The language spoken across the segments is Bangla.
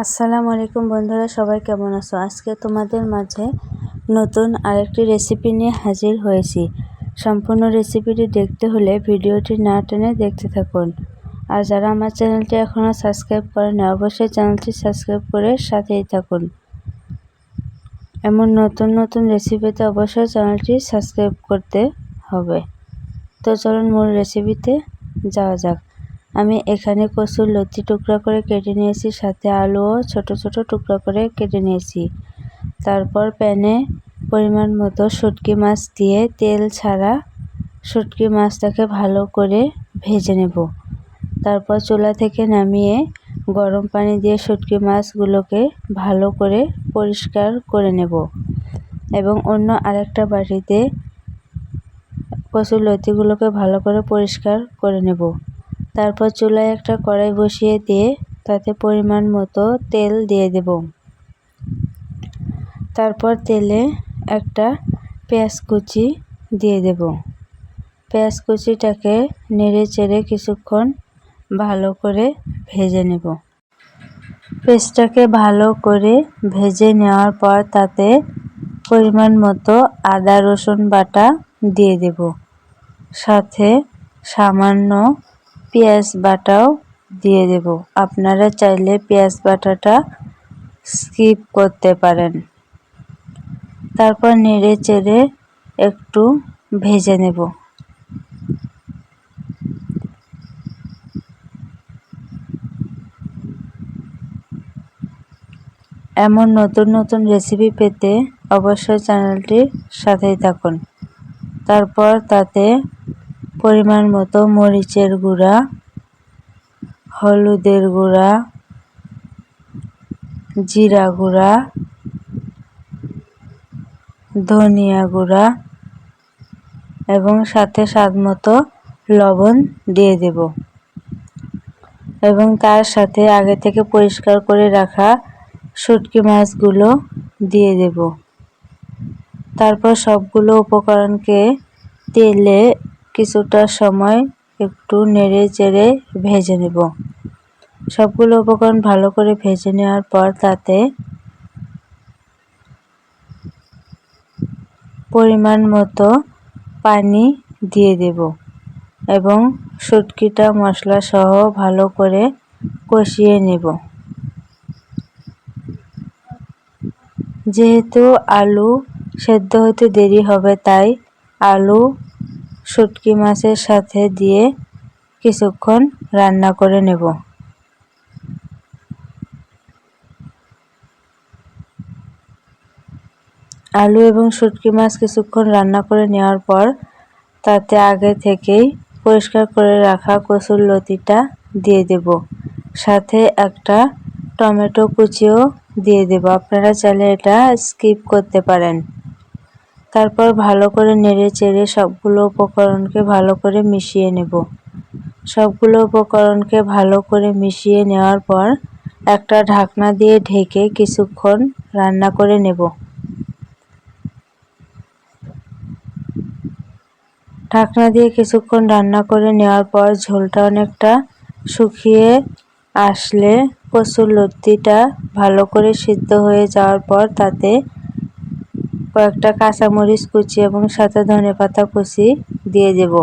আসসালামু আলাইকুম বন্ধুরা, সবাই কেমন আছো? আজকে তোমাদের মাঝে নতুন আরেকটি রেসিপি নিয়ে হাজির হয়েছি। সম্পূর্ণ রেসিপিটি দেখতে হলে ভিডিওটি না টেনে দেখতে থাকুন। আর যারা আমার চ্যানেলটি এখনও সাবস্ক্রাইব করেন অবশ্যই চ্যানেলটি সাবস্ক্রাইব করে সাথেই থাকুন। এমন নতুন নতুন রেসিপিতে অবশ্যই চ্যানেলটি সাবস্ক্রাইব করতে হবে। তো চলুন মূল রেসিপিতে যাওয়া যাক। আমি এখানে কচুর লতি টুকরা করে কেটে নিয়েছি, সাথে আলুও ছোট ছোট টুকরা করে কেটে নিয়েছি। তারপর প্যানে পরিমাণ মতো শুটকি মাছ দিয়ে তেল ছাড়া শুটকি মাছটাকে ভালো করে ভেজে নেব। তারপর চুলা থেকে নামিয়ে গরম পানি দিয়ে শুটকি মাছগুলোকে ভালো করে পরিষ্কার করে নেব এবং অন্য আরেকটা বাটিতে কচুর লতিগুলোকে ভালো করে পরিষ্কার করে নেব। তারপর চুলায় একটা কড়াই বসিয়ে দিয়ে তাতে পরিমাণ মতো তেল দিয়ে দেব। তারপর তেলে একটা পেঁয়াজ কুচি দিয়ে দেব। পেঁয়াজ কুচিটাকে নেড়ে চেড়ে কিছুক্ষণ ভালো করে ভেজে নেব। পেঁয়াজটাকে ভালো করে ভেজে নেওয়ার পর তাতে পরিমাণ মতো আদা রসুন বাটা দিয়ে দেব, সাথে সামান্য পেঁয়াজ বাটাও দিয়ে দেব। আপনারা চাইলে পেঁয়াজ বাটাটা স্কিপ করতে পারেন। তারপর নেড়ে চেড়ে একটু ভেজে নেব। এমন নতুন নতুন রেসিপি পেতে অবশ্যই চ্যানেলটির সাথেই থাকুন। তারপর তাতে পরিমাণ মতো মরিচের গুঁড়া, হলুদের গুঁড়া, জিরা গুঁড়া, ধনিয়া গুঁড়া এবং সাথে স্বাদ মতো লবণ দিয়ে দেব এবং তার সাথে আগে থেকে পরিষ্কার করে রাখা শুটকি মাছগুলো দিয়ে দেব। তারপর সবগুলো উপকরণকে তেলে কিছুটা সময় একটু নেড়ে চেড়ে ভেজে নেব। সবগুলো উপকরণ ভালো করে ভেজে নেওয়ার পর তাতে পরিমাণ মতো পানি দিয়ে দেব এবং শুটকিটা মশলা সহ ভালো করে কষিয়ে নেব। যেহেতু আলু সেদ্ধ হতে দেরি হবে, তাই আলু শুটকি মাছের সাথে দিয়ে কিছুক্ষণ রান্না করে নেব। আলু এবং শুটকি মাছ কিছুক্ষণ রান্না করে নেওয়ার পর তাতে আগে থেকেই পরিষ্কার করে রাখা কচুর লতিটা দিয়ে দেব, সাথে একটা টমেটো কুচিও দিয়ে দেব। আপনারা চাইলে এটা স্কিপ করতে পারেন। তারপর ভালো করে নেড়ে চেড়ে সবগুলো উপকরণকে ভালো করে মিশিয়ে নেব। সবগুলো উপকরণকে ভালো করে মিশিয়ে নেওয়ার পর একটা ঢাকনা দিয়ে ঢেকে কিছুক্ষণ রান্না করে নেব। ঢাকনা দিয়ে কিছুক্ষণ রান্না করে নেওয়ার পর ঝোলটা অনেকটা শুকিয়ে আসলে কচুর লতিটা ভালো করে সিদ্ধ হয়ে যাওয়ার পর তাতে কয়েকটা কাঁচামরিচ কুচি এবং সাথে ধনেপাতা কুচি দিয়ে দেব।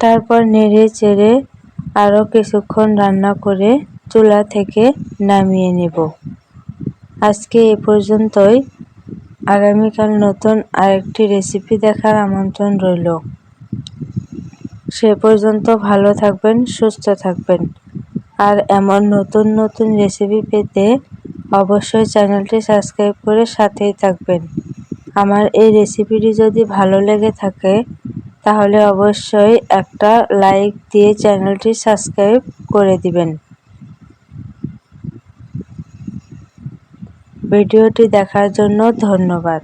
তারপর নেড়ে চেড়ে আরও কিছুক্ষণ রান্না করে চুলা থেকে নামিয়ে নেব। আজকে এ পর্যন্তই। আগামীকাল নতুন আরেকটি রেসিপি দেখার আমন্ত্রণ রইল। সে পর্যন্ত ভালো থাকবেন, সুস্থ থাকবেন। আর এমন নতুন নতুন রেসিপি পেতে অবশ্যই চ্যানেলটি সাবস্ক্রাইব করে সাথেই থাকবেন। আমার এই রেসিপিটি যদি ভালো লেগে থাকে তাহলে অবশ্যই একটা লাইক দিয়ে চ্যানেলটি সাবস্ক্রাইব করে দিবেন। ভিডিওটি দেখার জন্য ধন্যবাদ।